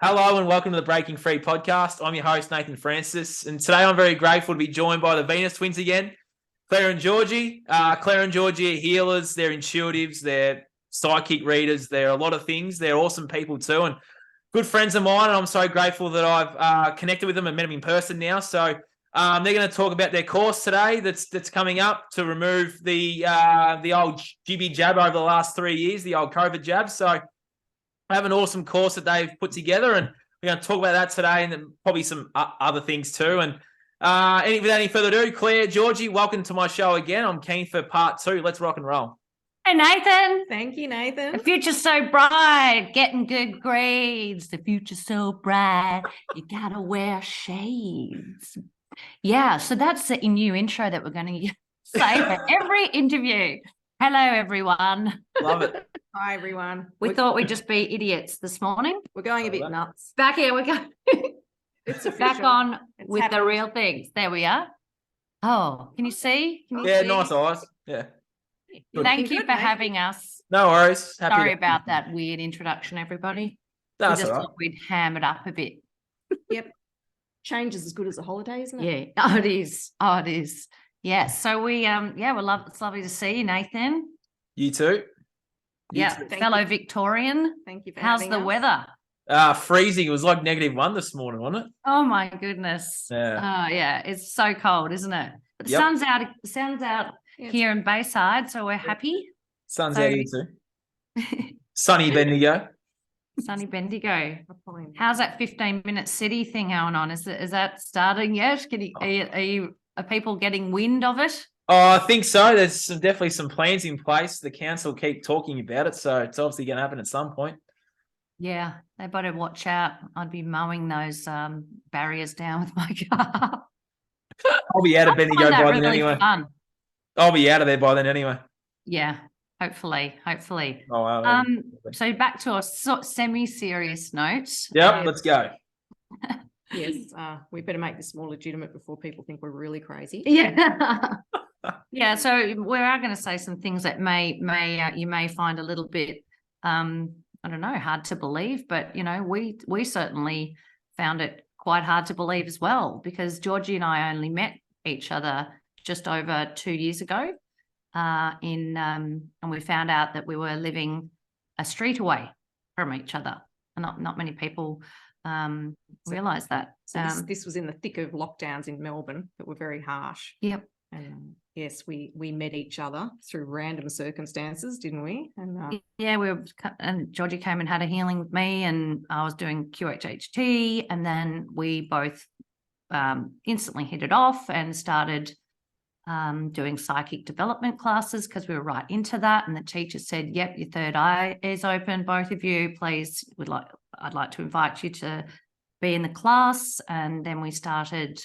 Hello and welcome to the Breaking Free podcast. I'm your host, Nathan Francis, and today I'm very grateful to be joined by the Venus twins again, Claire and Georgie. Claire and Georgie are healers, they're intuitives, they're psychic readers, they're a lot of things. They're awesome people too, and good friends of mine, and I'm so grateful that I've connected with them and met them in person now. So they're going to talk about their course today that's coming up to remove the old jibby jab over the last 3 years, the old COVID jab. So I have an awesome course that they've put together, and we're going to talk about that today, and then probably some other things too. And without any further ado, Claire, Georgie, welcome to my show again. I'm keen for part 2. Let's rock and roll. Hey, Nathan. Thank you, Nathan. The future's so bright, getting good grades. The future's so bright, you gotta wear shades. Yeah, so that's the new intro that we're going to say for every interview. Hello, everyone. Love it. Hi, everyone. We thought we'd just be idiots this morning. We're going a bit nuts. Back here we go. It's back on it's with happened. the real things. There we are. Oh, can you see? Can you Yeah, see? nice eyes. Yeah. Good. Thank you Good, for mate. having us. No worries. Happy Sorry to- about that weird introduction, everybody. That's we just all right. thought we'd ham it up a bit. Yep. Change is as good as a holiday, isn't it? Yeah. Oh, it is. Oh, it is. Yeah. So we it's lovely to see you, Nathan. You too. Yeah, Thank fellow you. Victorian. Thank you for How's having the us. weather? Freezing. It was like -1 this morning, wasn't it? Oh my goodness. Yeah. Oh yeah, it's so cold, isn't it? But the Yep. sun's out Yeah, here in Bayside, so we're happy. Sun's So- out here too. Sunny Bendigo. Sunny Bendigo. fine. How's that 15-minute city thing going on? Is that starting yet? Are people getting wind of it? Oh, I think so. There's definitely some plans in place. The council keep talking about it, so it's obviously going to happen at some point. Yeah, they better watch out. I'd be mowing those barriers down with my car. I'll be out of I Bendigo find that by then really anyway. fun. I'll be out of there by then anyway. Yeah, hopefully. Oh, wow. So back to a semi-serious note. Yep, let's go. Yes, we better make this more legitimate before people think we're really crazy. Yeah. Yeah, so we are going to say some things that you may find a little bit I don't know, hard to believe, but you know, we certainly found it quite hard to believe as well, because Georgie and I only met each other just over 2 years ago, and we found out that we were living a street away from each other. And not many people realize that. So this was in the thick of lockdowns in Melbourne that were very harsh. Yep. And yes, we met each other through random circumstances, didn't we? And Yeah, and Georgie came and had a healing with me, and I was doing QHHT, and then we both instantly hit it off and started doing psychic development classes, because we were right into that. And the teacher said, "Yep, your third eye is open, both of you. Please, I'd like to invite you to be in the class." And then we started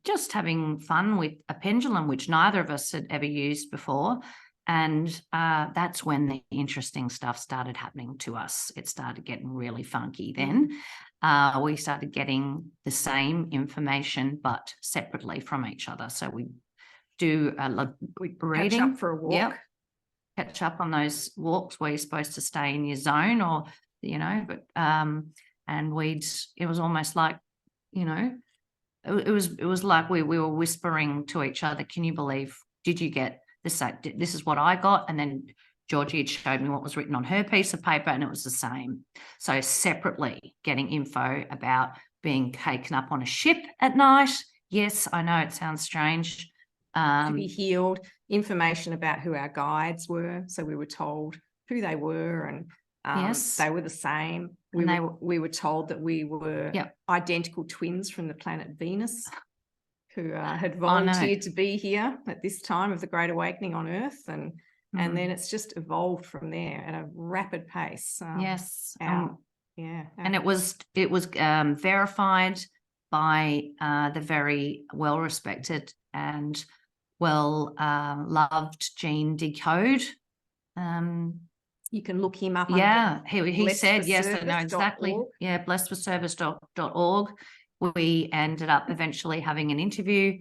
just having fun with a pendulum, which neither of us had ever used before. And that's when the interesting stuff started happening to us. It started getting really funky then. We started getting the same information, but separately from each other. So we do a lot we reading. catch up for a walk. Yep. Catch up on those walks where you're supposed to stay in your zone, or, you know, but and it was almost like, you know, it was like we were whispering to each other, "Can you believe, did you get this? This is what I got." And then Georgie had showed me what was written on her piece of paper, and it was the same. So separately getting info about being taken up on a ship at night. Yes, I know it sounds strange. To be healed, information about who our guides were. So we were told who they were, and Yes. they were the same. And We were told that we were Yep. identical twins from the planet Venus, who had no. volunteered to be here at this time of the Great Awakening on Earth, and then it's just evolved from there at a rapid pace. Yes. And it was verified by the very well-respected and loved Gene Decode. you can look him up. Yeah, he said, yes, I know blessforservice.org. exactly. Yeah, blessforservice.org. We ended up eventually having an interview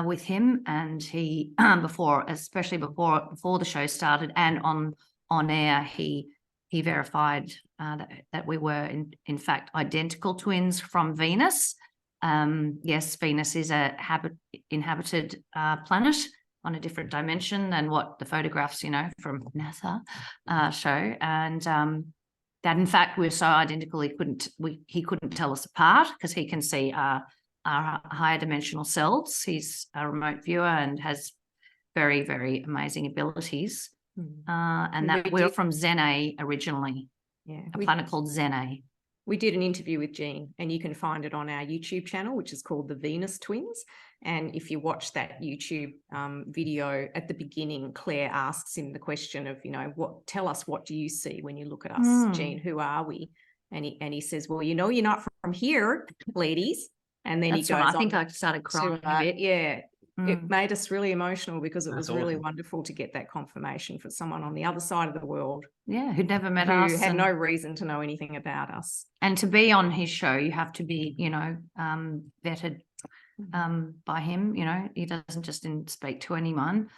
with him, and he especially before the show started and on air, he he verified that we were in fact identical twins from Venus. Yes, Venus is a inhabited planet on a different dimension than what the photographs, from NASA show. And that in fact we're so identical he couldn't tell us apart, because he can see our higher dimensional selves. He's a remote viewer and has very, very amazing abilities. And that we're from Zene originally, a planet called Zene. We did an interview with Jean, and you can find it on our YouTube channel, which is called The Venus Twins. And if you watch that YouTube video, at the beginning, Claire asks him the question of, tell us, what do you see when you look at us, Jean? Who are we? And he says, well, you're not from here, ladies. And then That's he goes right. on. I think I started crying a bit. Yeah. It made us really emotional, because it was really wonderful to get that confirmation for someone on the other side of the world. Yeah, who'd never met us. Who had no reason to know anything about us. And to be on his show, you have to be, vetted by him. He doesn't just speak to anyone.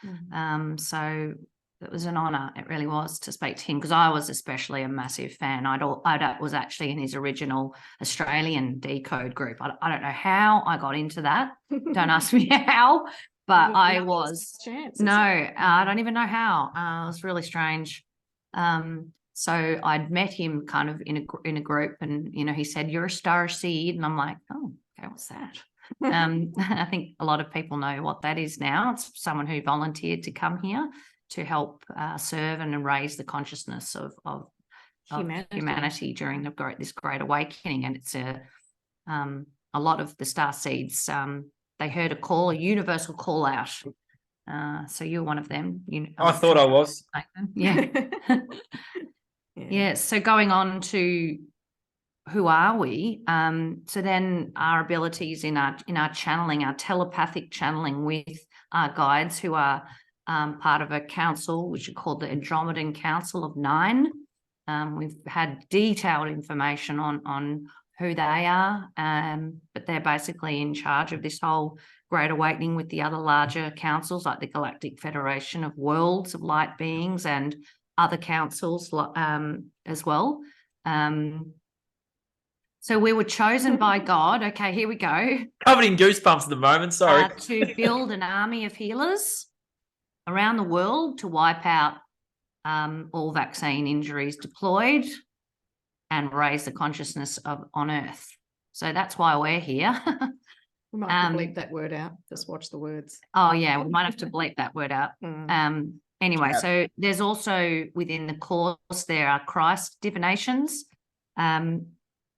So it was an honour. It really was, to speak to him, because I was especially a massive fan. I was actually in his original Australian decode group. I don't know how I got into that. Don't ask me how, but I was. No, I don't even know how. It was really strange. So I'd met him kind of in a group, and he said, "You're a star seed," and I'm like, "Oh, okay, what's that?" I think a lot of people know what that is now. It's someone who volunteered to come here to help serve and raise the consciousness of humanity during this great awakening. And it's a lot of the star seeds. They heard a universal call out. So you're one of them. I thought I was. Yeah. Yeah. So going on to who are we? So then our abilities in our channeling, our telepathic channeling with our guides, who are part of a council which is called the Andromedan Council of 9. We've had detailed information on who they are, but they're basically in charge of this whole Great Awakening with the other larger councils, like the Galactic Federation of Worlds of Light Beings and other councils as well. So we were chosen by God. Okay, here we go. Covered in goosebumps at the moment, sorry. To build an army of healers around the world to wipe out all vaccine injuries deployed and raise the consciousness on Earth. So that's why we're here. We might have to bleep that word out. Just watch the words. Oh, yeah, we might have to bleep that word out. Anyway, so there's also within the course, there are Christ divinations and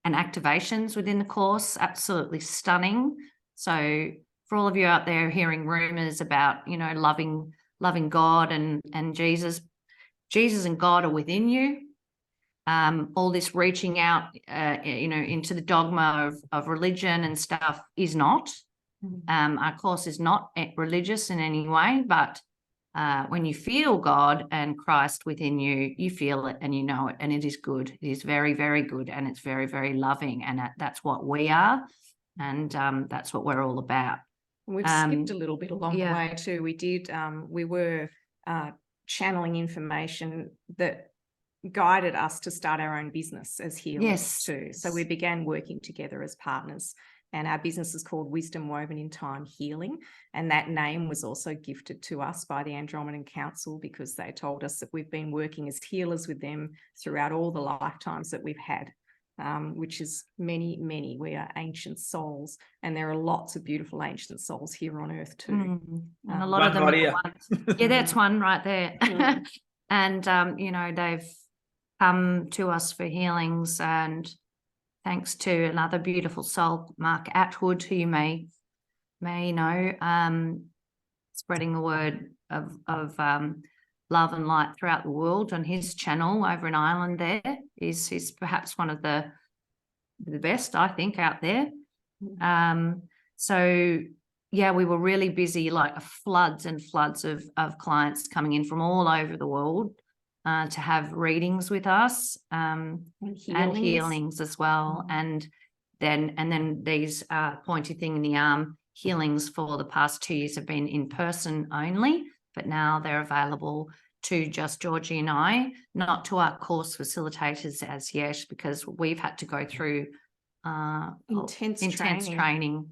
activations within the course. Absolutely stunning. So for all of you out there hearing rumors about, loving God and Jesus and God are within you. All this reaching out, into the dogma of religion and stuff is not. Our course is not religious in any way, but when you feel God and Christ within you, you feel it and you know it, and it is good. It is very, very good, and it's very, very loving, and that's what we are, and that's what we're all about. We've skipped a little bit along the way too. We were channeling information that guided us to start our own business as healers too. So we began working together as partners, and our business is called Wisdom Woven in Time Healing. And that name was also gifted to us by the Andromedan Council, because they told us that we've been working as healers with them throughout all the lifetimes that we've had, which is many, many. We are ancient souls, and there are lots of beautiful ancient souls here on Earth too. And a lot of them are the ones. Yeah, that's one right there. And, they've come to us for healings, and thanks to another beautiful soul, Mark Atwood, who you may know, spreading the word of love and light throughout the world on his channel over in Ireland. There is perhaps one of the best, I think, out there. So yeah, we were really busy, like floods and floods of clients coming in from all over the world to have readings with us, and healings as well. And then these pointy thing in the arm healings for the past 2 years have been in person only, but now they're available to just Georgie and I, not to our course facilitators as yet, because we've had to go through intense training,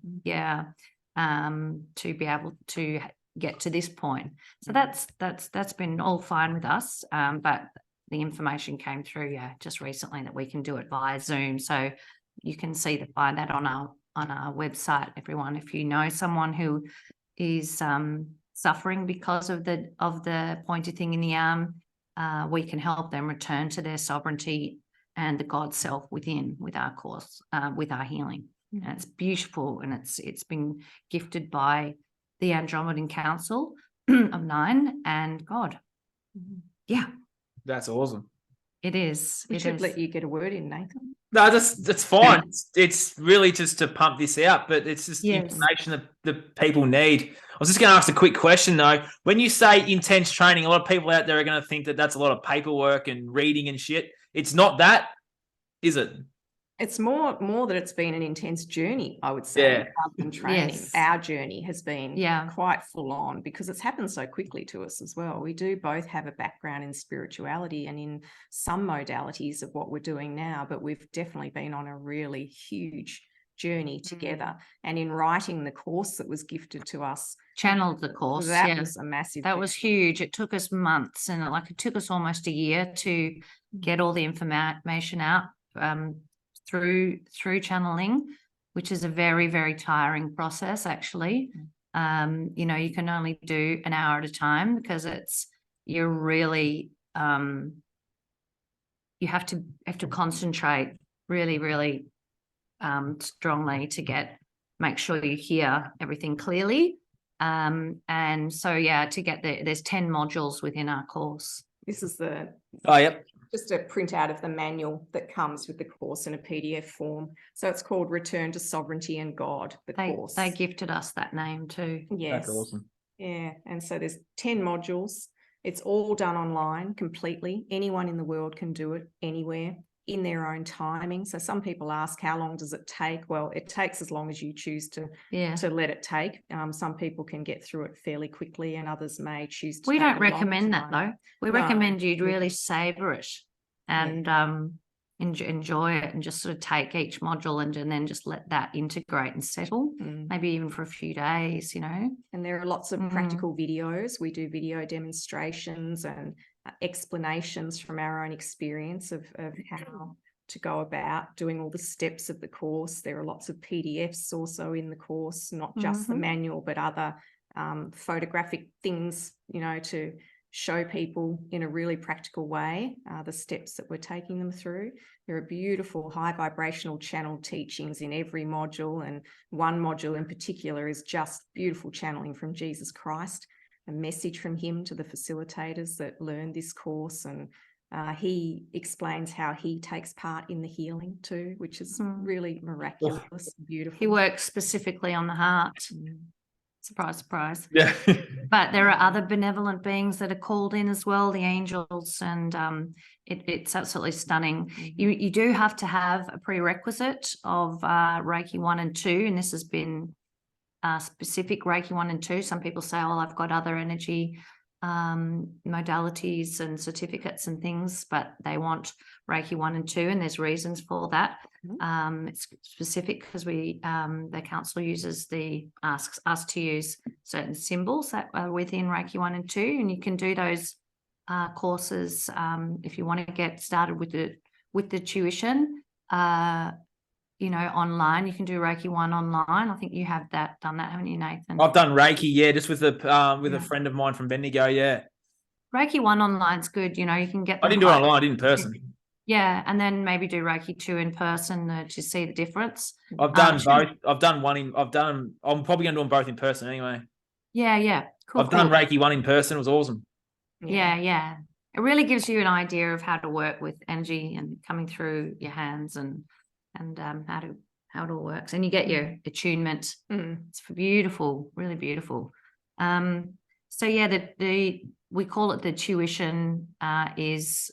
to be able to get to this point. So that's been all fine with us, but the information came through just recently that we can do it via Zoom. So you can find that on our website, everyone. If you know someone who is suffering because of the pointy thing in the arm, we can help them return to their sovereignty and the God self within with our course, with our healing. And it's beautiful, and it's been gifted by the Andromedan Council of 9 and God. Yeah. That's awesome. It is. We should let you get a word in, Nathan. No, that's fine. It's really just to pump this out, but it's just information that the people need. I was just going to ask a quick question though. When you say intense training, a lot of people out there are going to think that that's a lot of paperwork and reading and shit. It's not that, is it? It's more that it's been an intense journey, I would say, rather than training. Yes. Our journey has been quite full on because it's happened so quickly to us as well. We do both have a background in spirituality and in some modalities of what we're doing now, but we've definitely been on a really huge journey together. And in writing the course that was gifted to us, channeled the course, that was a massive that was huge. It took us months, and it took us almost a year to get all the information out through channeling, which is a very, very tiring process actually. You know, you can only do an hour at a time because you're really you have to concentrate really, really strongly to make sure you hear everything clearly. And so to get there's 10 modules within our course. This is yep. Just a printout of the manual that comes with the course in a PDF form. So it's called Return to Sovereignty and God, course. They gifted us that name too. Yes. That's awesome. Yeah. And so there's 10 modules. It's all done online completely. Anyone in the world can do it anywhere in their own timing. So some people ask, how long does it take? Well, it takes as long as you choose to let it take. Some people can get through it fairly quickly and others may choose to. We don't recommend that though. We recommend you really savor it and enjoy it and just sort of take each module and then just let that integrate and settle, maybe even for a few days, you know. And there are lots of practical videos. We do video demonstrations and explanations from our own experience of how to go about doing all the steps of the course. There are lots of PDFs also in the course, not just the manual, but other photographic things, you know, to show people in a really practical way the steps that we're taking them through. There are beautiful high vibrational channel teachings in every module, and one module in particular is just beautiful channeling from Jesus Christ, a message from him to the facilitators that learn this course, and he explains how he takes part in the healing too, which is really miraculous, beautiful. He works specifically on the heart. Surprise, surprise. Yeah. But there are other benevolent beings that are called in as well, the angels, and it's absolutely stunning. You do have to have a prerequisite of Reiki 1 and 2, and this has been specific Reiki 1 and 2. Some people say, oh, I've got other energy modalities and certificates and things, but they want Reiki 1 and 2, and there's reasons for that. It's specific because the council asks us to use certain symbols that are within Reiki 1 and 2, and you can do those courses if you want to get started with the tuition. You know, online. You can do Reiki 1 online. I think you have done that, haven't you, Nathan? I've done Reiki, just with a friend of mine from Bendigo, Reiki 1 online's good. You know, you can get. I didn't do it online. I did in person. Yeah, and then maybe do Reiki 2 in person to see the difference. I've done both. I've done one I'm probably going to do them both in person anyway. Yeah. Cool. I've done Reiki 1 in person. It was awesome. Yeah. It really gives you an idea of how to work with energy and coming through your hands and how it all works, and you get your attunement. It's beautiful, really beautiful. So we call it the tuition is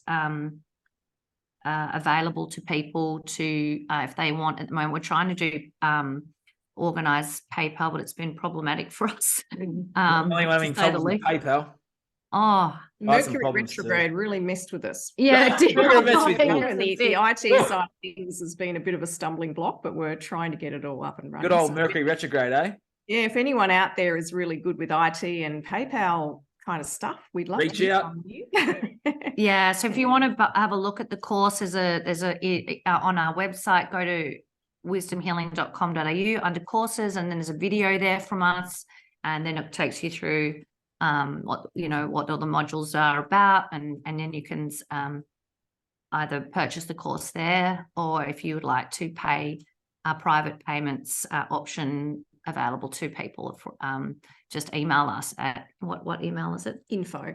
available to people to if they want. At the moment, we're trying to do organize PayPal, but it's been problematic for us. PayPal. Oh, I had some Mercury problems too. retrograde really messed with us. yeah, it did. Really messed with you. And the IT side of things has been a bit of a stumbling block, but we're trying to get it all up and running. Good old So Mercury retrograde, eh? yeah, if anyone out there is really good with IT and PayPal kind of stuff, we'd love Reach to hear out. from you. Yeah, so if you want to have a look at the course, there's a on our website, go to wisdomhealing.com.au under courses, and then there's a video there from us, and then it takes you through what all the modules are about, and then you can either purchase the course there, or if you would like to pay a private payments option available to people, just email us at what email is it? Info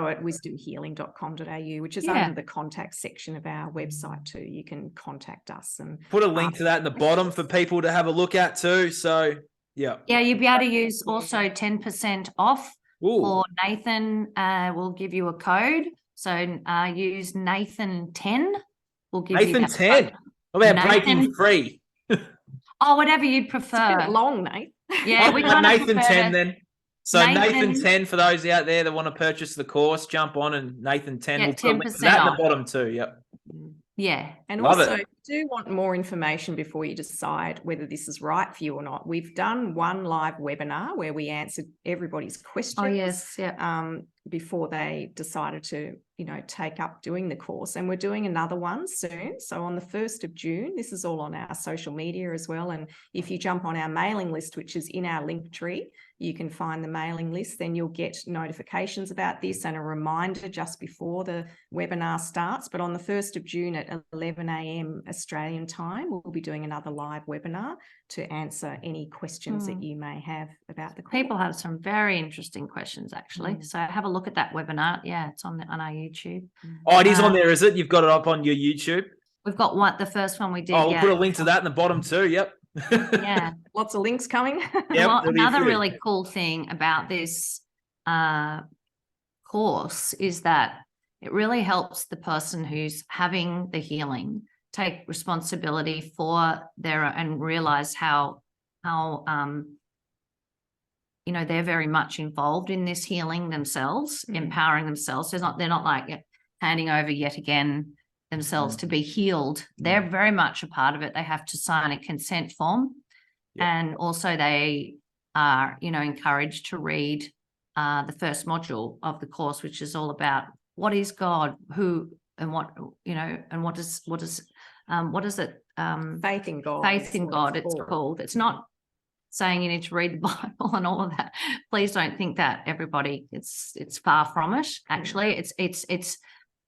at wisdomhealing.com.au, which is under the contact section of our website too. You can contact us and put a link to that in the bottom for people to have a look at too. So yeah, you'll be able to use also 10% off. Ooh. For Nathan. We'll give you a code. So use Nathan10. We'll give you that 10. code. What about Nathan, breaking free? Oh, whatever you'd prefer. It's a bit long, Nate. Yeah, we kind Nathan 10 then. So Nathan 10 for those out there that want to purchase the course, jump on, and Nathan 10 will put a link to that in the bottom too. Yep. Yeah. And also, if you do want more information before you decide whether this is right for you or not, we've done one live webinar where we answered everybody's questions. Oh, yes. Yeah. Before they decided to, take up doing the course. And we're doing another one soon. So on the 1st of June, this is all on our social media as well. And if you jump on our mailing list, which is in our link tree, you can find the mailing list, then you'll get notifications about this and a reminder just before the webinar starts. But on the 1st of June at 11 a.m. Australian time, we'll be doing another live webinar to answer any questions that you may have about the course. People have some very interesting questions, actually. So have a look at that webinar. Yeah, it's on our YouTube. Oh, it is on there, is it? You've got it up on your YouTube? We've got the first one we did. Oh, we'll put a link to that in the bottom too. Yep. Yeah. Lots of links coming. Yep, Another really cool thing about this course is that it really helps the person who's having the healing take responsibility for and realize how they're very much involved in this healing themselves, empowering themselves. They're not like handing over yet again themselves to be healed. They're very much a part of it. They have to sign a consent form. And also they are, encouraged to read the first module of the course, which is all about what is God, who, and what, and what is it? Faith in God. Faith in God, it's called. It's not saying you need to read the Bible and all of that. Please don't think that, everybody. It's far from it. Actually, it's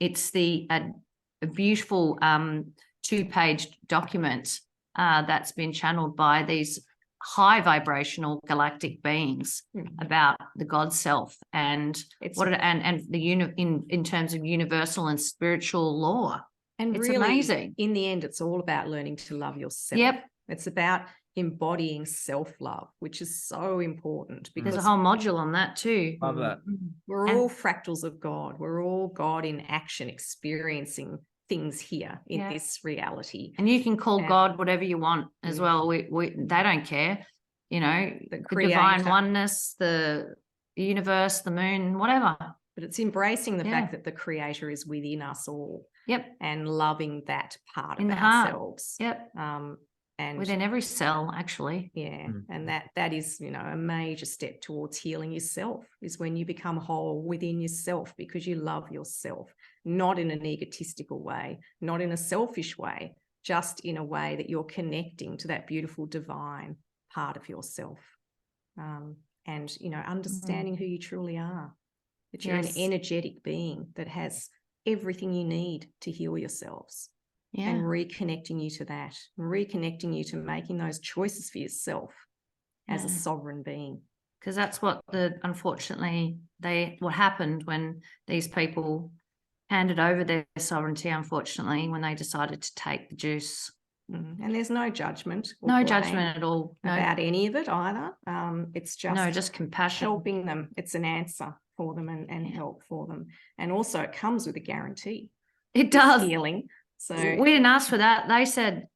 a beautiful 2-page document that's been channeled by these high vibrational galactic beings about the God self and in terms of universal and spiritual law. And it's really, amazing. In the end, it's all about learning to love yourself. Yep. It's about embodying self-love, which is so important because there's a whole module on that too. Love that. We're all fractals of God. We're all God in action, experiencing things here in this reality. And you can call God whatever you want as well. They don't care, the divine oneness, the universe, the moon, whatever. But it's embracing the fact that the creator is within us all. Yep. And loving that part in of the ourselves. Heart. Yep. And within every cell, actually. Yeah. And that is, a major step towards healing yourself, is when you become whole within yourself because you love yourself, not in an egotistical way, not in a selfish way, just in a way that you're connecting to that beautiful divine part of yourself. And, understanding who you truly are, that you're an energetic being that has everything you need to heal yourselves. And reconnecting you to that, reconnecting you to making those choices for yourself as a sovereign being. Because that's what unfortunately what happened when these people handed over their sovereignty, unfortunately, when they decided to take the juice. And there's no judgment. No judgment at all. About any of it either. It's just compassion. Helping them. It's an answer for them and help for them. And also it comes with a guarantee. It does. Healing. So we didn't ask for that. They said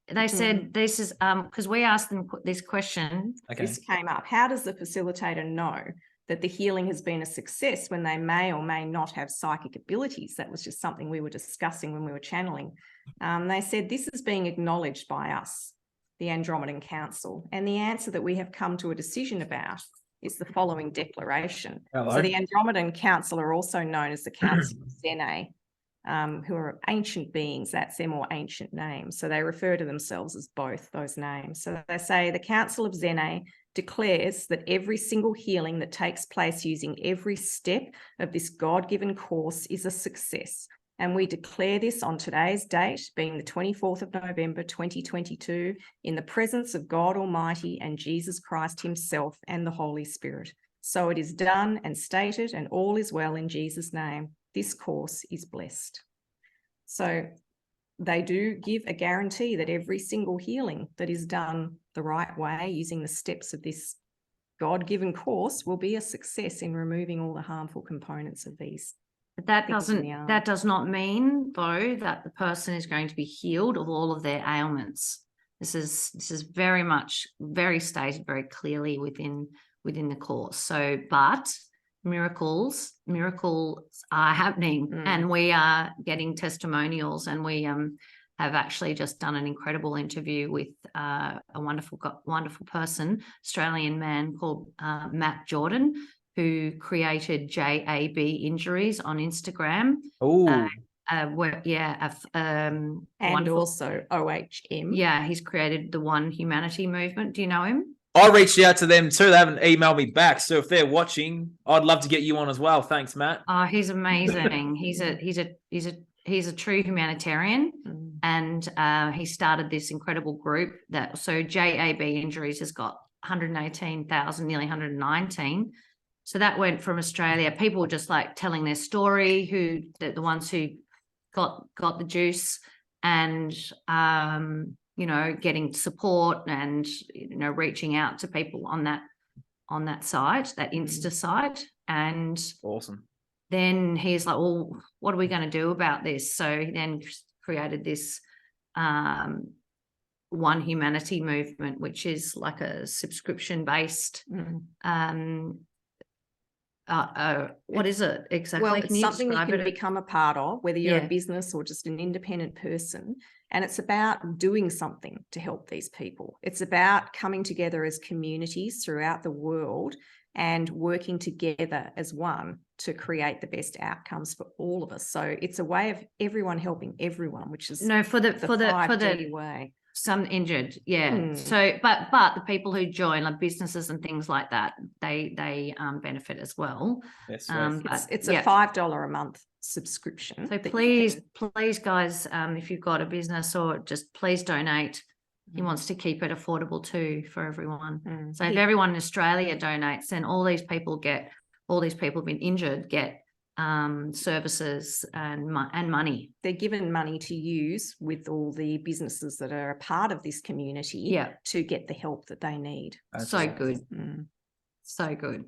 this is because we asked them this question. This came up. How does the facilitator know that the healing has been a success when they may or may not have psychic abilities. That was just something we were discussing when we were channeling. They said, this is being acknowledged by us, the Andromedan Council. And the answer that we have come to a decision about is the following declaration. Hello. So the Andromedan Council are also known as the Council of Zene, who are ancient beings. That's their more ancient name. So they refer to themselves as both those names. So they say the Council of Zene declares that every single healing that takes place using every step of this God-given course is a success. And we declare this on today's date, being the 24th of November, 2022, in the presence of God Almighty and Jesus Christ himself and the Holy Spirit. So it is done and stated, and all is well in Jesus' name. This course is blessed. So they do give a guarantee that every single healing that is done the right way, using the steps of this God-given course, will be a success in removing all the harmful components of these. But that does not mean, though, that the person is going to be healed of all of their ailments. This is very much very stated very clearly within the course. So, but miracles are happening, and we are getting testimonials, and we have actually just done an incredible interview with a wonderful person, Australian man called Matt Jordan, who created JAB Injuries on Instagram. Oh, and also OHM. Yeah, he's created the One Humanity movement. Do you know him? I reached out to them too. They haven't emailed me back. So if they're watching, I'd love to get you on as well. Thanks, Matt. Oh, he's amazing. he's a true humanitarian, and he started this incredible group so JAB Injuries has got 118,000, nearly 119. So that went from Australia. People were just like telling their story, the ones who got the juice, and getting support, and reaching out to people on that site, that Insta site. And awesome. Then he's like, well, what are we going to do about this? So he then created this One Humanity movement, which is like a subscription based what is it exactly? Well, it's something you can become a part of, whether you're a business or just an independent person. And it's about doing something to help these people. It's about coming together as communities throughout the world and working together as one to create the best outcomes for all of us. So it's a way of everyone helping everyone, which is for the way. Some injured, So, but the people who join, like businesses and things like that, they benefit as well. Yes, it's a $5 a month subscription. So please, guys, if you've got a business, or just please donate. He wants to keep it affordable too for everyone. So if everyone in Australia donates, then all these people who've been injured get services and money. They're given money to use with all the businesses that are a part of this community to get the help that they need. That's so good. So good.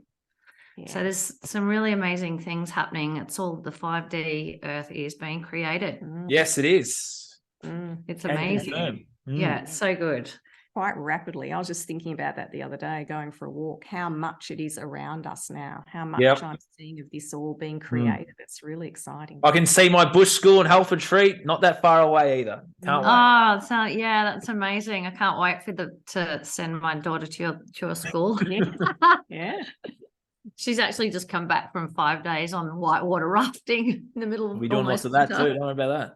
Yeah. So there's some really amazing things happening. It's all the 5D Earth is being created. Yes, it is. It's amazing. Yeah, it's so good. Quite rapidly. I was just thinking about that the other day, going for a walk, how much it is around us now, how much I'm seeing of this all being created. It's really exciting. I can see my bush school in Halford Street, not that far away either. Can't wait. Oh, so that's amazing. I can't wait to send my daughter to your school. Yeah. She's actually just come back from 5 days on whitewater rafting in the middle of. We're doing lots of that too. Don't worry about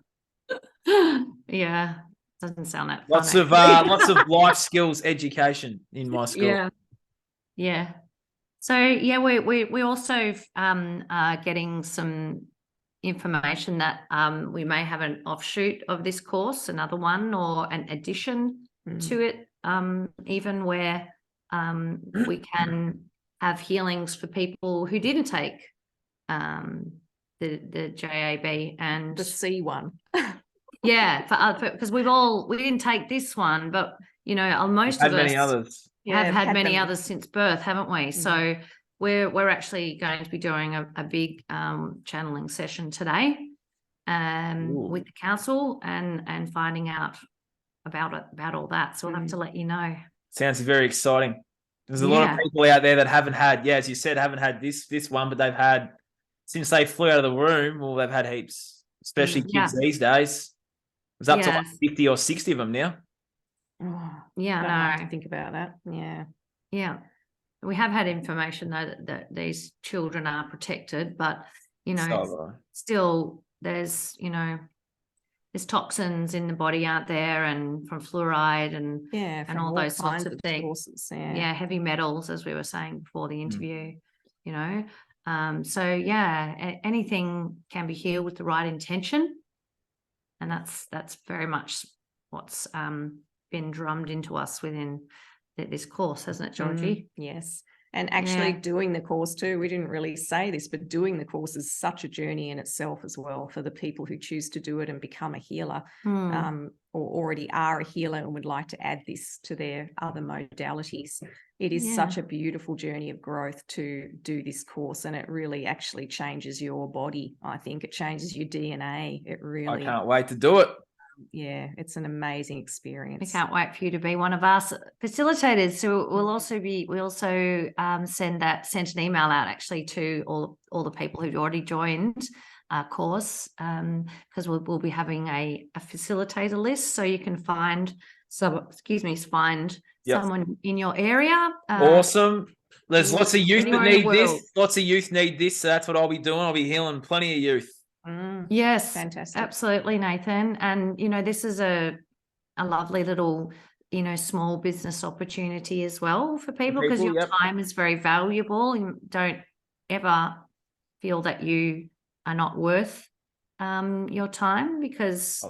that. Yeah. Doesn't sound that fun. Lots of life skills education in my school. Yeah. So we also are getting some information that we may have an offshoot of this course, another one or an addition to it, even where we can have healings for people who didn't take the JAB and the C one. Because we didn't take this one, but most of us many others. have had many others since birth, haven't we? So we're actually going to be doing a big channeling session today with the council and finding out about all that. So we'll have to let you know. Sounds very exciting. There's a lot of people out there that haven't had, as you said, haven't had this one, but they've had, since they flew out of the room, well, they've had heaps, especially kids these days. It's up to like 50 or 60 of them now. Oh, yeah, don't no. like to think about that. Yeah. We have had information though that these children are protected, but still there's there's toxins in the body, aren't there, and from fluoride and all those sorts of things. Sources, heavy metals, as we were saying before the interview. So anything can be healed with the right intention, and that's very much what's been drummed into us within this course, hasn't it, Georgie? Yes. And actually doing the course too, we didn't really say this, but doing the course is such a journey in itself as well for the people who choose to do it and become a healer, or already are a healer and would like to add this to their other modalities. It is such a beautiful journey of growth to do this course, and it really actually changes your body. I think it changes your DNA. It really. I can't wait to do it. Yeah, it's an amazing experience. We can't wait for you to be one of us facilitators. So we'll also sent an email out actually to all the people who've already joined our course, because we'll be having a facilitator list, so you can find someone in your area. Awesome. There's lots of youth that need this. Lots of youth need this. So that's what I'll be doing. I'll be healing plenty of youth. Yes, fantastic. Absolutely, Nathan. And this is a lovely little small business opportunity as well for people, because your time is very valuable. You don't ever feel that you are not worth your time, because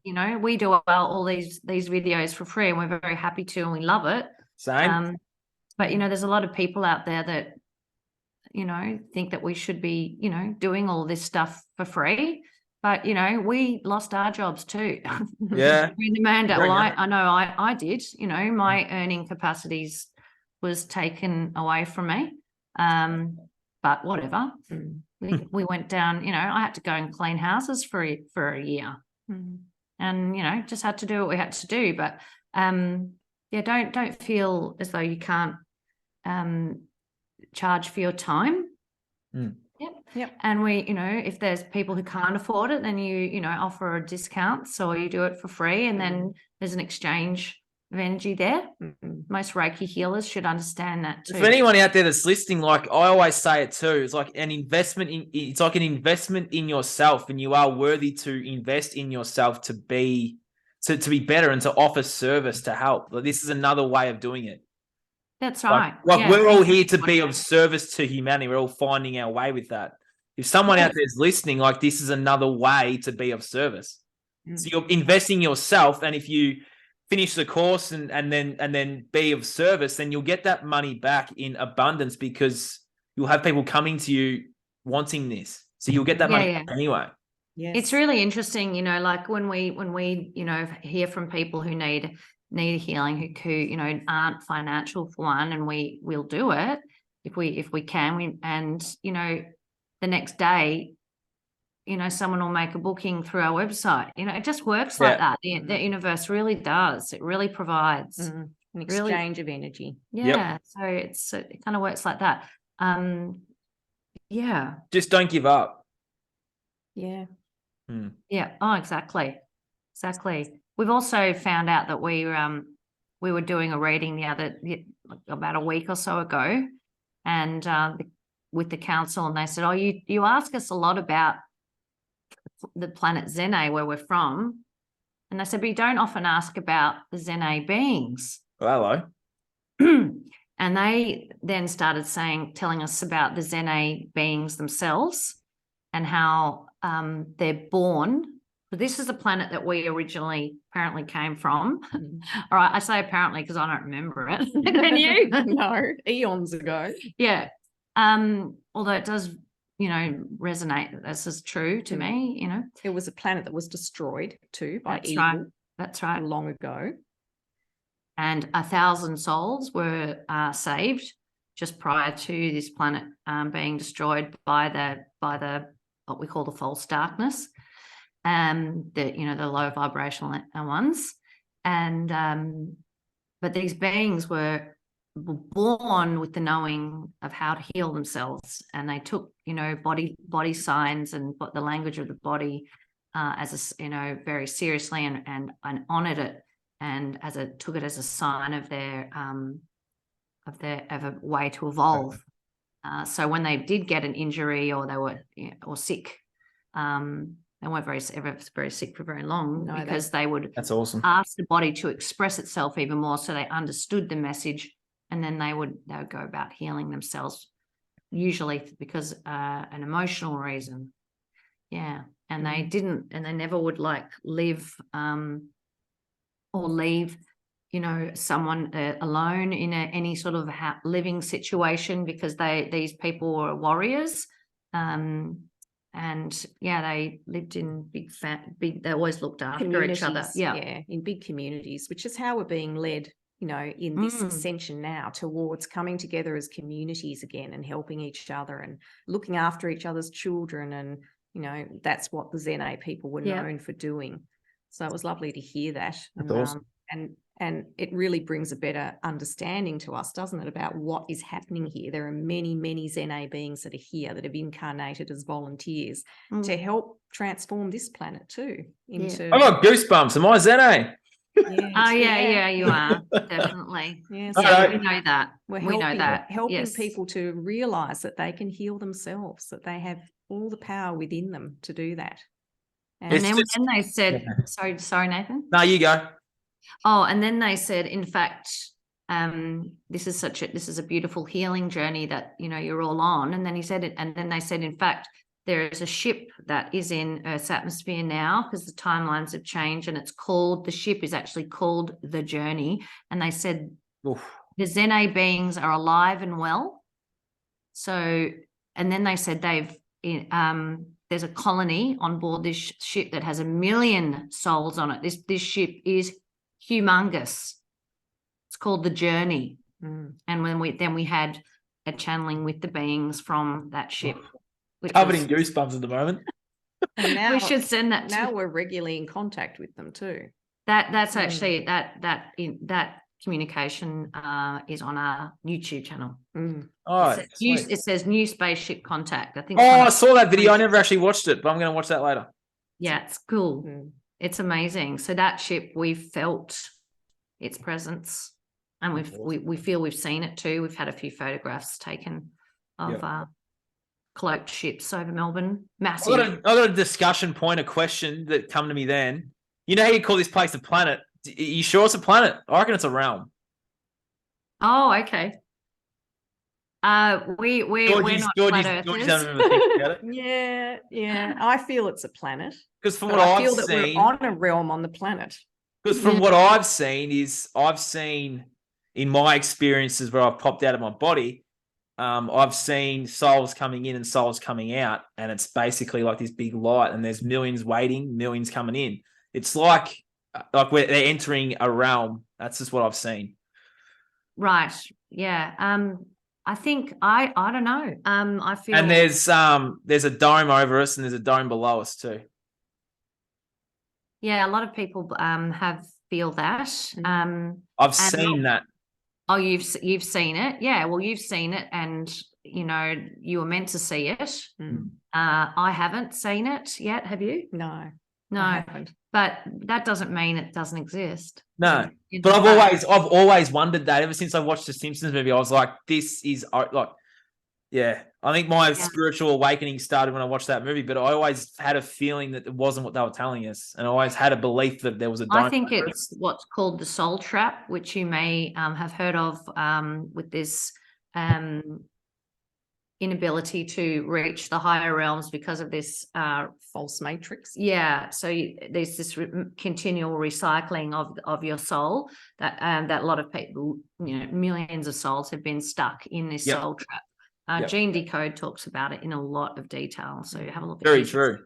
we do all these videos for free, and we're very happy to, and we love it. Same. But there's a lot of people out there that think that we should be, doing all this stuff for free. But, we lost our jobs too. Yeah. Amanda, I know I did, my earning capacities was taken away from me. But whatever. We went down, I had to go and clean houses for a year. And, just had to do what we had to do. But, don't feel as though you can't charge for your time. Yep. And we, if there's people who can't afford it, then you offer a discount, so you do it for free, and then there's an exchange of energy there. Most Reiki healers should understand that too. For anyone out there that's listening, like I always say it too, it's like an investment in yourself, and you are worthy to invest in yourself to be better and to offer service to help. Like, this is another way of doing it. That's right. Like we're all here to be of service to humanity. We're all finding our way with that. If someone out there is listening, like, this is another way to be of service. So you're investing yourself, and if you finish the course and then be of service, then you'll get that money back in abundance, because you'll have people coming to you wanting this. So you'll get that money back anyway. Yes. It's really interesting, like when we hear from people who need healing, who aren't financial for one, and we'll do it if we can. And the next day, someone will make a booking through our website. It just works like that. The universe really does. It really provides an exchange of energy. Yeah. So it kind of works like that. Just don't give up. Yeah. Yeah. Oh, exactly. We've also found out that we were doing a reading about a week or so ago, and with the council, and they said, "Oh, you ask us a lot about the planet Zene, where we're from," and they said, "But you don't often ask about the Zene beings." Well, hello. And they then started telling us about the Zene beings themselves, and how they're born. This is a planet that we originally apparently came from. All right, I say apparently because I don't remember it. Can you? No, eons ago. Yeah. Although it does, resonate. This is true to me. It was a planet that was destroyed too by That's evil. Right. That's right. Long ago. And 1,000 souls were saved just prior to this planet being destroyed by the what we call the false darkness. The low vibrational ones, and but these beings were were born with the knowing of how to heal themselves, and they took, body signs and the language of the body as a, very seriously, and honored it, and took it as a sign of their of a way to evolve. So when they did get an injury, or they were or sick, they weren't very sick for very long, because they would That's awesome. ask the body to express itself even more, so they understood the message, and then they would go about healing themselves, usually because an emotional reason. Yeah. And they didn't, and they never would live or leave, someone alone in any sort of living situation, because these people were warriors. And they lived in big, they always looked after each other. Yeah. In big communities, which is how we're being led, in this ascension now towards coming together as communities again, and helping each other and looking after each other's children. And, that's what the Zene people were known for doing. So it was lovely to hear that. That's awesome. And it really brings a better understanding to us, doesn't it, about what is happening here. There are many, many Zene beings that are here, that have incarnated as volunteers to help transform this planet too. I got goosebumps. Am I Zene? Yeah, you are. Definitely. Yes. We know that. We're helping people to realise that they can heal themselves, that they have all the power within them to do that. And then they said, sorry, Nathan. No, you go. Oh, and then they said, in fact, this is a beautiful healing journey that, you're all on. And then they said, in fact, there is a ship that is in Earth's atmosphere now, because the timelines have changed, and the ship is actually called the Journey. And they said, the Zene beings are alive and well. So, and then they said there's a colony on board this ship that has 1 million souls on it. This ship is humongous. It's called the Journey. And we had a channeling with the beings from that ship. Covered in goosebumps at the moment. And now, we should send that. Now we're regularly in contact with them too. That's actually that communication is on our YouTube channel. Oh, it says new spaceship contact. I think. I saw that video. I never actually watched it, but I'm going to watch that later. Yeah, it's cool. It's amazing. So that ship, we felt its presence, and we feel we've seen it too. We've had a few photographs taken of cloaked ships over Melbourne. Massive. I got a discussion point, a question that come to me then. You know how you call this place a planet? Are you sure it's a planet? I reckon it's a realm. Oh, okay. We're not flat earthers. Yeah. I feel it's a planet. Because from what I've feel that seen, we're on a realm on the planet. Because from what I've seen in my experiences where I've popped out of my body, I've seen souls coming in and souls coming out, and it's basically like this big light, and there's millions waiting, millions coming in. It's like they're entering a realm. That's just what I've seen. Right. Yeah. I think I don't know. I feel, and there's a dome over us, and there's a dome below us too. Yeah, a lot of people feel that. I've seen that. Oh, you've seen it. Yeah, well, you've seen it, and you were meant to see it. I haven't seen it yet. Have you? No, I haven't. But that doesn't mean it doesn't exist. No, but I've always wondered that. Ever since I watched the Simpsons movie, I was like, this is like, yeah. I think my spiritual awakening started when I watched that movie, but I always had a feeling that it wasn't what they were telling us, and I always had a belief that there was a. I think it's what's called the soul trap, which you may have heard of, with this inability to reach the higher realms because of this false matrix. Yeah, so there's this continual recycling of your soul that a lot of people, millions of souls have been stuck in this soul trap. Gene Decode talks about it in a lot of detail, so have a look at it. Very true.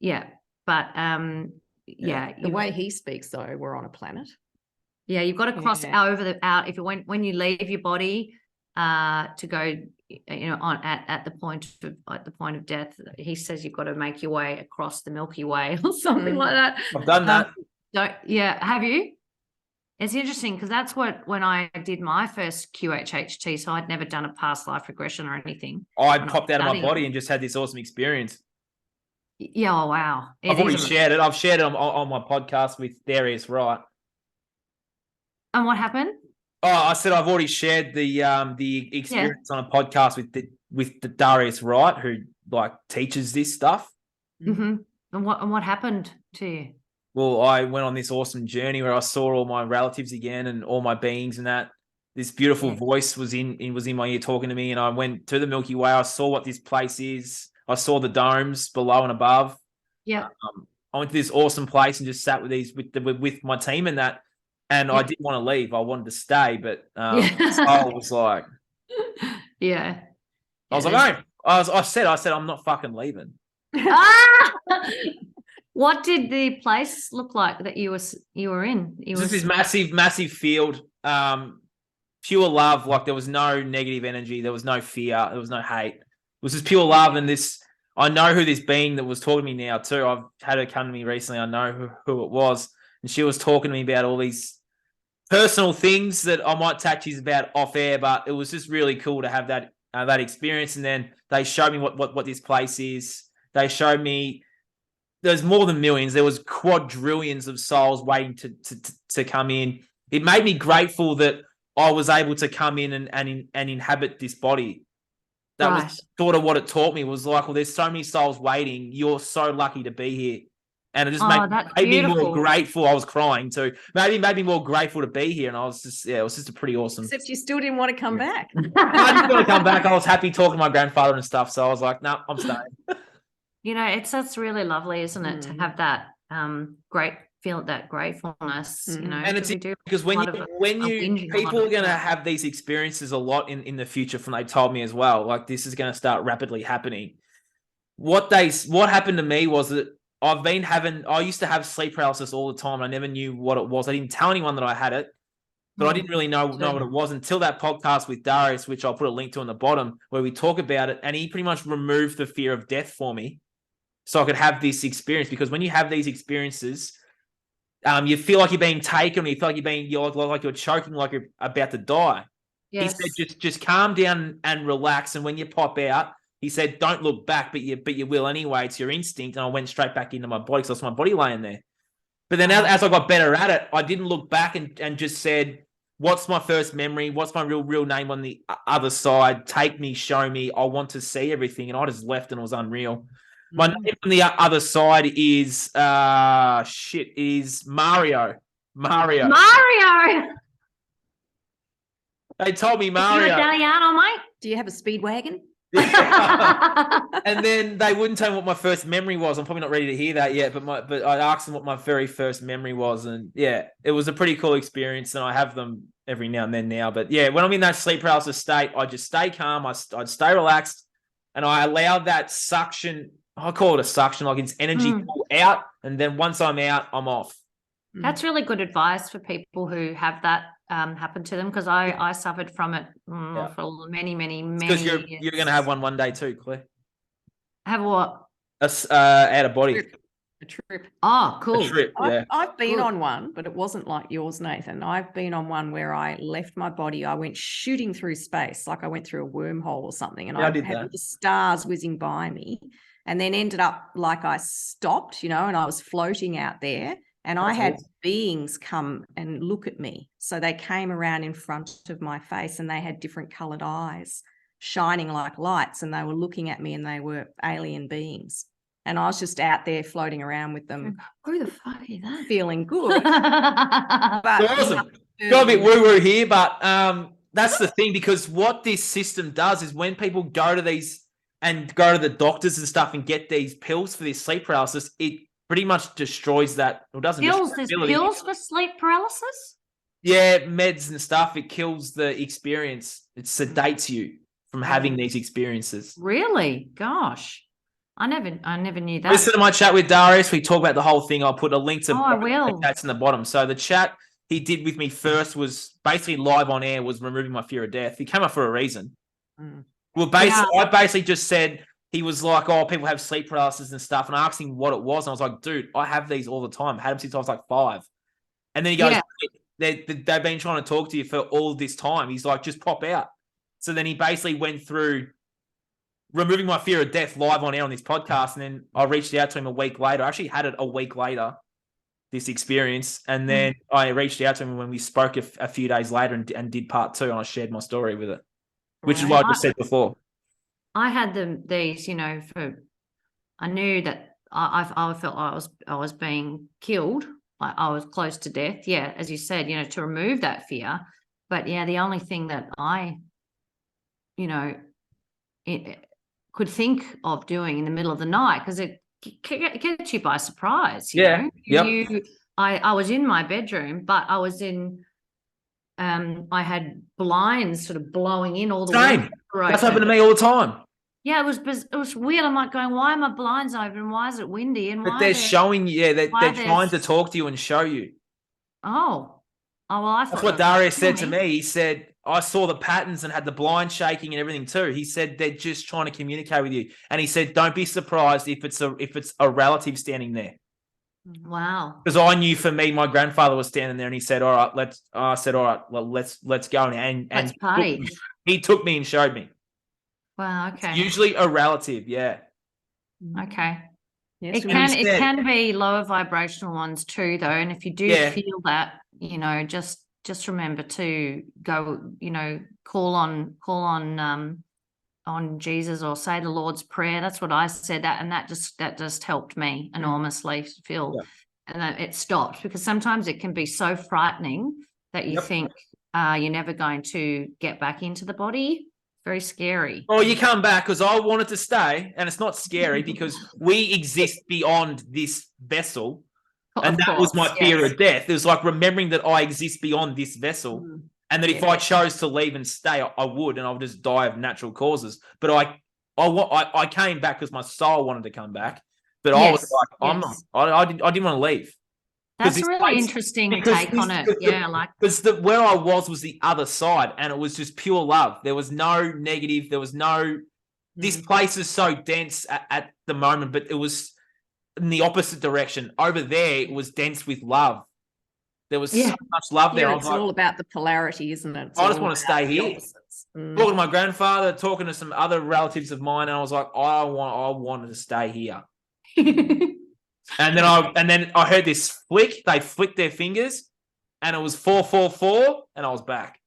Yeah, but the way he speaks, though, we're on a planet. Yeah, you've got to cross out if when you leave your body to go, on at the point of death. He says you've got to make your way across the Milky Way or something like that. I've done that. Have you? It's interesting because that's when I did my first QHHT, so I'd never done a past life regression or anything. I popped out of my body and just had this awesome experience. Yeah, oh, wow. I've already shared it. I've shared it on my podcast with Darius, right? And what happened? Oh, I said I've already shared the experience on a podcast with the Darius, right? Who like teaches this stuff. Mm-hmm. And what happened to you? Well, I went on this awesome journey where I saw all my relatives again and all my beings, and that this beautiful voice was in my ear talking to me. And I went to the Milky Way. I saw what this place is. I saw the domes below and above. Yeah. I went to this awesome place and just sat with my team and that. And I didn't want to leave. I wanted to stay, but I was like, yeah. I was like, I said, I'm not fucking leaving. What did the place look like that you were in? Just this massive field, pure love. Like there was no negative energy, there was no fear, there was no hate. It was just pure love. And I know who this being that was talking to me now too. I've had her come to me recently. I know who it was, and she was talking to me about all these personal things that I might touch you about off air, but it was just really cool to have that experience. And then they showed me what this place is. They showed me there's more than millions. There was quadrillions of souls waiting to come in. It made me grateful that I was able to come in and inhabit this body. That was sort of what it taught me, was like, well, there's so many souls waiting. You're so lucky to be here. And it just made me more grateful. I was crying too. Made me more grateful to be here. And I was just, it was just a pretty awesome. Except you still didn't want to come back. I didn't want to come back. I was happy talking to my grandfather and stuff. So I was like, no, I'm staying. You know, that's really lovely, isn't it, to have that that gratefulness, you know. And it's because when people are going to have these experiences a lot in the future, from they told me as well, like this is going to start rapidly happening. What happened to me was that I used to have sleep paralysis all the time. I never knew what it was. I didn't tell anyone that I had it, but I didn't really know what it was until that podcast with Darius, which I'll put a link to on the bottom, where we talk about it. And he pretty much removed the fear of death for me, so I could have this experience. Because when you have these experiences, you feel like you're being taken, or you feel like you're choking, like you're about to die. Yes. He said, just calm down and relax. And when you pop out, he said, don't look back, but you will anyway. It's your instinct. And I went straight back into my body because I saw my body laying there. But then as I got better at it, I didn't look back and just said, what's my first memory? What's my real name on the other side? Take me, show me. I want to see everything. And I just left, and it was unreal. My name on the other side is Mario. Mario. They told me Mario. You're Italiano, mate? Do you have a Speedwagon? And then they wouldn't tell me what my first memory was. I'm probably not ready to hear that yet, but I asked them what my very first memory was, and yeah, it was a pretty cool experience, and I have them every now and then now. But yeah, when I'm in that sleep paralysis state, I just stay calm, I'd stay relaxed, and I allow that suction. I call it a suction, like it's energy pull out, and then once I'm out, I'm off. That's really good advice for people who have that happen to them, because I suffered from it for many years. Because you're going to have one day too, Claire. Have what? Out of body. A trip. Oh, cool. A trip, yeah. I've been on one, but it wasn't like yours, Nathan. I've been on one where I left my body. I went shooting through space, like I went through a wormhole or something, and I had the stars whizzing by me, and then ended up like I stopped, and I was floating out there. And I had beings come and look at me. So they came around in front of my face, and they had different coloured eyes shining like lights, and they were looking at me, and they were alien beings. And I was just out there floating around with them. Who the fuck is that? Feeling good. But awesome. Got a bit woo-woo here, but that's the thing, because what this system does is when people go to the doctors and stuff and get these pills for this sleep paralysis, it pretty much destroys that. It doesn't. There's pills for sleep paralysis? Yeah, meds and stuff. It kills the experience. It sedates you from having these experiences. Really? Gosh. I never knew that. Listen to my chat with Darius. We talk about the whole thing. I'll put a link to I will. That's in the bottom. So the chat he did with me first was basically live on air, was removing my fear of death. He came up for a reason. Well, I basically just said, he was like, oh, people have sleep paralysis and stuff. And I asked him what it was. And I was like, dude, I have these all the time. I had them since I was like 5. And then he goes, they've been trying to talk to you for all this time. He's like, just pop out. So then he basically went through removing my fear of death live on air on this podcast. And then I reached out to him a week later. I actually had it a week later, this experience. And then I reached out to him when we spoke a few days later and did part 2. And I shared my story with it, which is what I just said before. I had these, I knew that I felt I was being killed. I was close to death. Yeah. As you said, to remove that fear. But yeah, the only thing that I, could think of doing in the middle of the night, because it gets you by surprise. You know? Yep. I was in my bedroom, but I was in, I had blinds sort of blowing in all the Same. That's happened to me all the time. Yeah, it was weird. I'm like going, why are my blinds open? Why is it windy? And but they're showing you, they're trying to talk to you and show you. Oh, well, I thought that's what Darius said to me. He said, I saw the patterns and had the blind shaking and everything too. He said they're just trying to communicate with you. And he said, don't be surprised if it's a relative standing there. Wow. Because I knew for me, my grandfather was standing there and he said, all right, let's go. And let's party. He took me and showed me. Wow. Okay. It's usually a relative. Yeah. Okay. Yes, it can be lower vibrational ones too, though. And if you do feel that, just remember to go, call on Jesus or say the Lord's Prayer. That's what I said, that just helped me enormously to feel, and that it stopped, because sometimes it can be so frightening that you think you're never going to get back into the body. Very scary. Oh, you come back, because I wanted to stay, and it's not scary because we exist beyond this vessel. And that was my fear of death. It was like remembering that I exist beyond this vessel, and that if I chose to leave and stay, I would, and I would just die of natural causes. But I came back because my soul wanted to come back. But I was like, I'm not. I didn't want to leave. That's a really interesting take on it. Because where I was the other side, and it was just pure love. There was no negative. There was no. This place is so dense at the moment, but it was in the opposite direction. Over there, it was dense with love. There was so much love there. It's all about the polarity, isn't it? I just want to stay here. Talking to my grandfather, talking to some other relatives of mine, and I was like, I wanted to stay here. And then I heard this flick. They flicked their fingers, and it was 444, and I was back.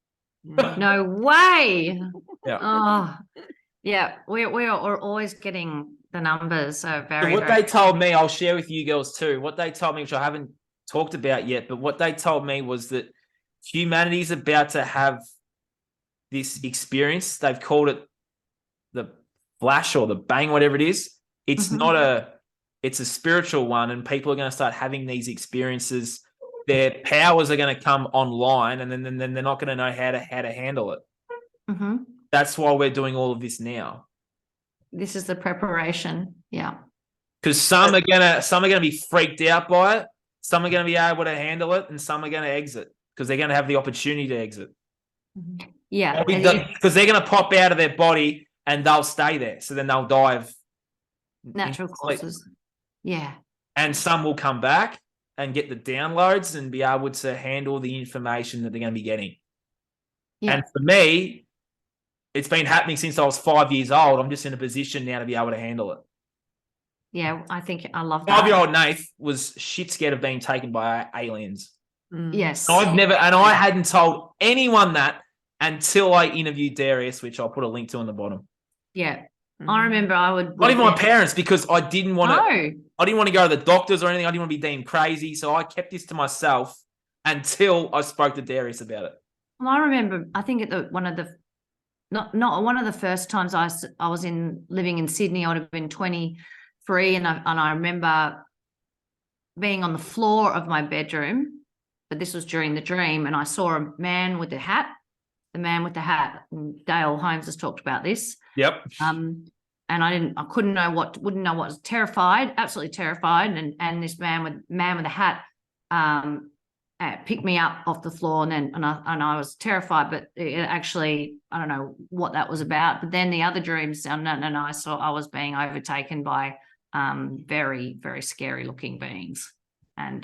No way. Yeah. Oh, yeah. We are always getting the numbers. So they told me, I'll share with you girls too. What they told me, which I haven't talked about yet, but what they told me was that humanity is about to have this experience. They've called it the flash or the bang, whatever it is. It's it's a spiritual one, and people are going to start having these experiences. Their powers are going to come online, and then they're not going to know how to handle it. That's why we're doing all of this now. This is the preparation. Yeah. Because some are gonna be freaked out by it, some are gonna be able to handle it, and some are gonna exit because they're gonna have the opportunity to exit. Yeah. Because they're gonna pop out of their body and they'll stay there. So then they'll die of natural causes. Yeah. And some will come back and get the downloads and be able to handle the information that they're gonna be getting. Yeah. And for me, it's been happening since I was 5 years old. I'm just in a position now to be able to handle it. Yeah, I think I love that. 5-year-old Nath was shit scared of being taken by aliens. Yes. I hadn't told anyone that until I interviewed Darius, which I'll put a link to on the bottom. Yeah. I remember not even my parents, because I didn't want to go to the doctors or anything. I didn't want to be deemed crazy. So I kept this to myself until I spoke to Darius about it. Well, I remember, I think at one of the first times I was living in Sydney, I would have been 23, and I remember being on the floor of my bedroom, but this was during the dream, and I saw a man with a hat. The man with the hat, and Dale Holmes has talked about this. Yep. And I wouldn't know what was terrified, absolutely terrified, and this man with the hat picked me up off the floor, and I was terrified, but it actually, I don't know what that was about. But then the other dreams, and I saw I was being overtaken by very, very scary looking beings. And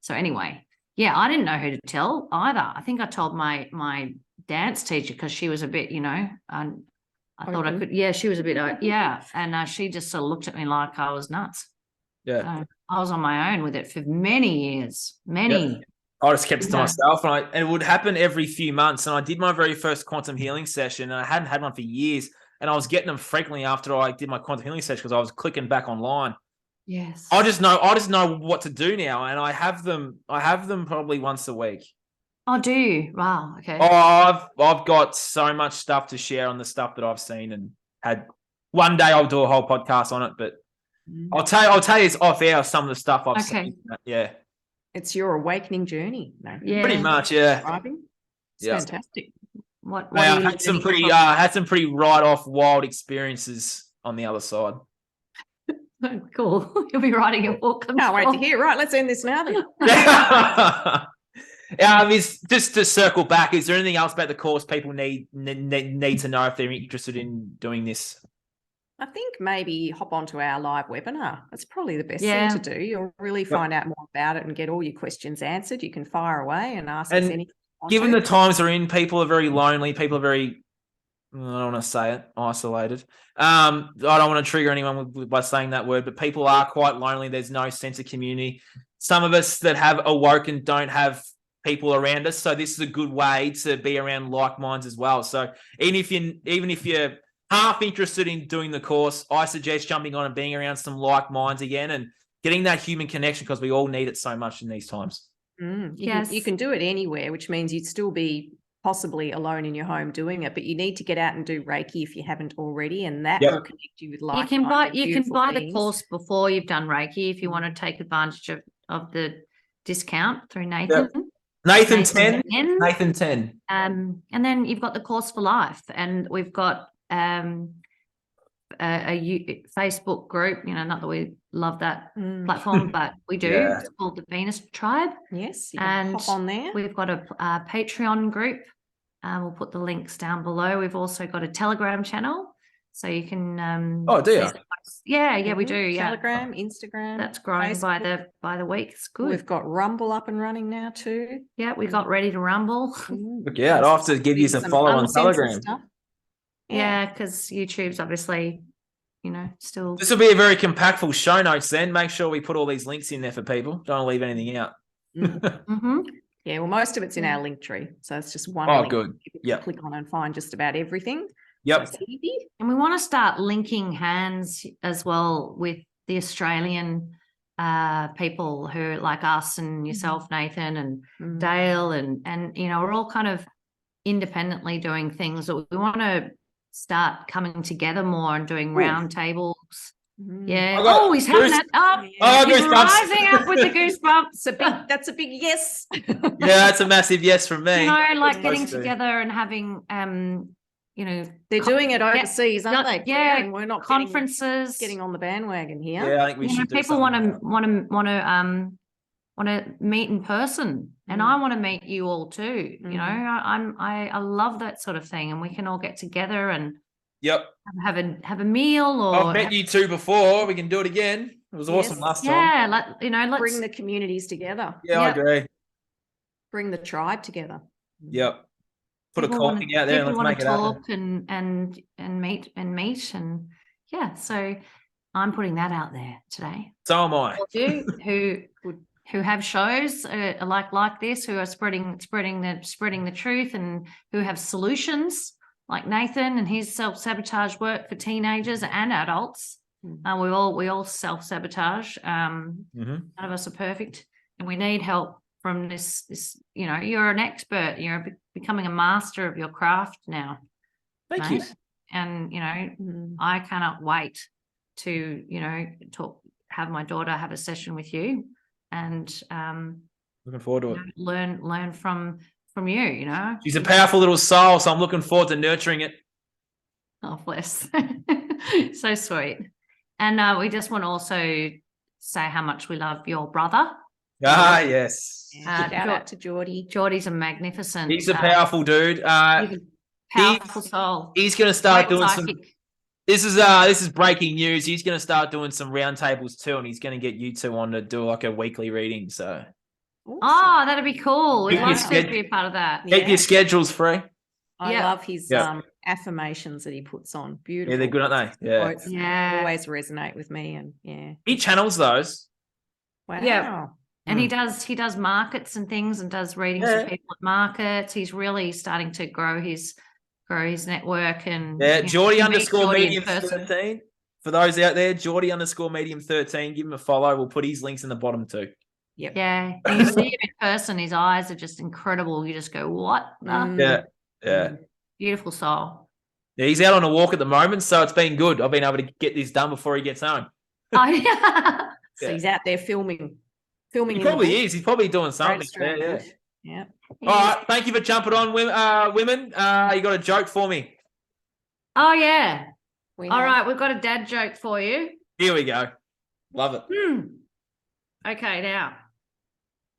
so anyway, yeah, I didn't know who to tell either. I think I told my dance teacher because she was a bit, and I thought I could. Yeah, she was a bit. Yeah, and she just sort of looked at me like I was nuts. Yeah, So I was on my own with it for many years. Many. Yep. I just kept it to myself, and it would happen every few months. And I did my very first quantum healing session, and I hadn't had one for years. And I was getting them frequently after I did my quantum healing session because I was clicking back online. Yes. I just know what to do now, and I have them probably once a week. Oh, do you? Wow. Okay. Oh, I've got so much stuff to share on the stuff that I've seen and had. One day I'll do a whole podcast on it, but I'll tell you it's off air some of the stuff I've seen. Yeah. It's your awakening journey. No? Yeah. Pretty much, yeah. It's fantastic. What I had some pretty right off wild experiences on the other side. Cool. You'll be writing a book. Can't wait to hear. Right, let's end this now then. Just to circle back, is there anything else about the course people need to know if they're interested in doing this? I think maybe hop onto our live webinar. That's probably the best thing to do. You'll really find out more about it and get all your questions answered. You can fire away and ask us anything. Given the times we're in, people are very lonely. People are very, I don't want to say it, isolated. I don't want to trigger anyone by saying that word, but people are quite lonely. There's no sense of community. Some of us that have awoken don't have people around us, so this is a good way to be around like minds as well. So even if you're half interested in doing the course, I suggest jumping on and being around some like minds again and getting that human connection because we all need it so much in these times. You can do it anywhere, which means you'd still be possibly alone in your home doing it, but you need to get out and do Reiki if you haven't already, and that will connect you with like. You can buy the course before you've done Reiki if you want to take advantage of the discount through Nathan. Yep. Nathan 10. Nathan 10. And then you've got the course for life, and we've got a Facebook group. Not that we love that platform, but we do. Yeah. It's called the Venus Tribe. Yes, you can hop on there. We've got a Patreon group. We'll put the links down below. We've also got a Telegram channel, so you can. Oh, do you? Yeah, we do. Yeah, Telegram, Instagram. That's growing Facebook. by the week. It's good. We've got Rumble up and running now too. Yeah, we got ready to rumble. Look out! I'll have to give you some follow on Telegram. Yeah, because YouTube's obviously, still. This will be a very compactful show notes then. Make sure we put all these links in there for people. Don't leave anything out. Yeah, well, most of it's in our link tree. So it's just one link. Good. Yeah. Click on and find just about everything. Yep. So it's easy. And we want to start linking hands as well with the Australian people who like us and yourself, Nathan, and Dale, and we're all kind of independently doing things. So we want to start coming together more and doing round tables. Yeah. He's having that up. He's rising up with the goosebumps. That's a big yes. Yeah, that's a massive yes from me. Like getting together and having they're doing it overseas, aren't they? Yeah, and we're not conferences getting on the bandwagon here. Yeah, I think we should. People want to meet in person, and I want to meet you all too. I love that sort of thing, and we can all get together and have a meal. Or I've met you two before. We can do it again. It was awesome last time. Yeah, let's bring the communities together. Yeah, I agree. Bring the tribe together. Yep. Put a coffee out there and let's make it happen. Talk and meet and so I'm putting that out there today. So am I. Who have shows like this, who are spreading the truth, and who have solutions like Nathan and his self-sabotage work for teenagers and adults. We all self-sabotage. None of us are perfect, and we need help from this. You're an expert. You're becoming a master of your craft now. Thank you. And I cannot wait to have my daughter have a session with you, and looking forward to it. Learn from you. She's a powerful little soul, so I'm looking forward to nurturing it. Oh, bless. So sweet. And we just want to also say how much we love your brother. Yes. Shout out to Georgie. Geordie's a magnificent. He's a powerful dude. He's a powerful soul. He's going to start doing some. This is breaking news. He's going to start doing some roundtables too, and he's going to get you two on to do like a weekly reading. So Oh, that'd be cool. We'd Keep love your to be a part of that. Keep your schedules free. I Yeah. love his Yeah. affirmations that he puts on. Beautiful. Yeah, they're good, aren't they? Yeah. Quotes Yeah. always resonate with me, and He channels those. wow. Yeah. And he does markets and things, and does readings for people at markets. He's really starting to grow his network. And Jordy you meet _medium Jordy in person. 13. For those out there, Jordy _medium 13. Give him a follow. We'll put his links in the bottom too. Yep. Yeah. And you see him in person, his eyes are just incredible. You just go, what? Yeah. Beautiful soul. Yeah, he's out on a walk at the moment, so it's been good. I've been able to get this done before he gets home. Oh, yeah. So he's out there filming. He probably is. He's probably doing something. Yeah. All right. Thank you for jumping on, women. You got a joke for me? Oh, yeah. All right. We've got a dad joke for you. Here we go. Love it. Okay, now,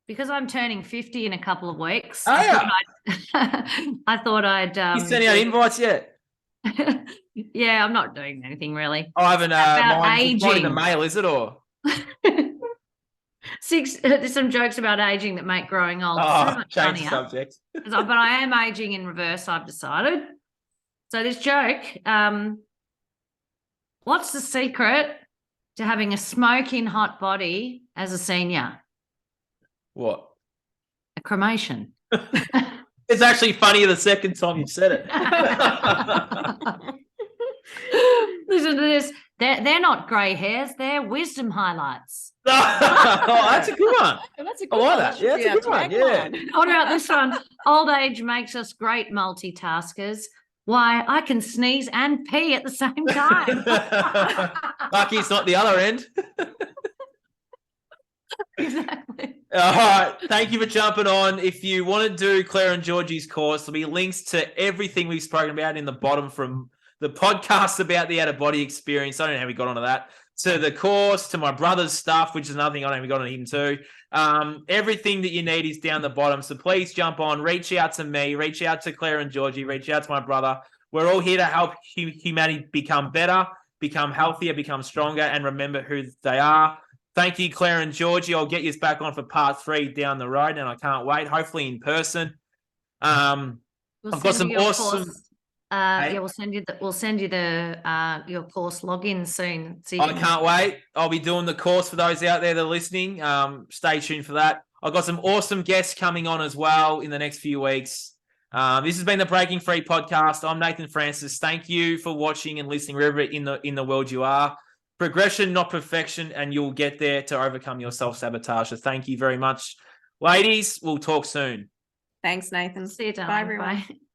because I'm turning 50 in a couple of weeks, I thought I'd You sending out invites yet? Yeah, I'm not doing anything really. I haven't. About It's not in the aging. mail, is it? Or There's some jokes about aging that make growing old so much change the funnier. subject. But I am aging in reverse, I've decided. So this joke, what's the secret to having a smoking hot body as a senior? What? A cremation. It's actually funnier the second time you've said it. Listen to this. They're not grey hairs, they're wisdom highlights. Oh, that's a good one. That's a I like that. Yeah, that's a good one. Yeah. What about this one? Old age makes us great multitaskers. Why, I can sneeze and pee at the same time. Lucky it's not the other end. Exactly. All right. Thank you for jumping on. If you want to do Claire and Georgie's course, there'll be links to everything we've spoken about in the bottom, from the podcast about the out-of-body experience. I don't know how we got onto that. To the course, to my brother's stuff, which is another thing I don't know if we got on him too. Everything that you need is down the bottom. So please jump on, reach out to me, reach out to Claire and Georgie, reach out to my brother. We're all here to help humanity become better, become healthier, become stronger, and remember who they are. Thank you, Claire and Georgie. I'll get you back on for part 3 down the road, and I can't wait. Hopefully in person. I've got some awesome. Yeah, we'll send you your course login soon. So I can't wait. I'll be doing the course for those out there that are listening. Stay tuned for that. I've got some awesome guests coming on as well in the next few weeks. This has been the Breaking Free podcast. I'm Nathan Francis. Thank you for watching and listening wherever in the world you are. Progression, not perfection, and you'll get there to overcome your self-sabotage. So thank you very much. Ladies, we'll talk soon. Thanks, Nathan. See you, darling. Bye, everyone. Bye.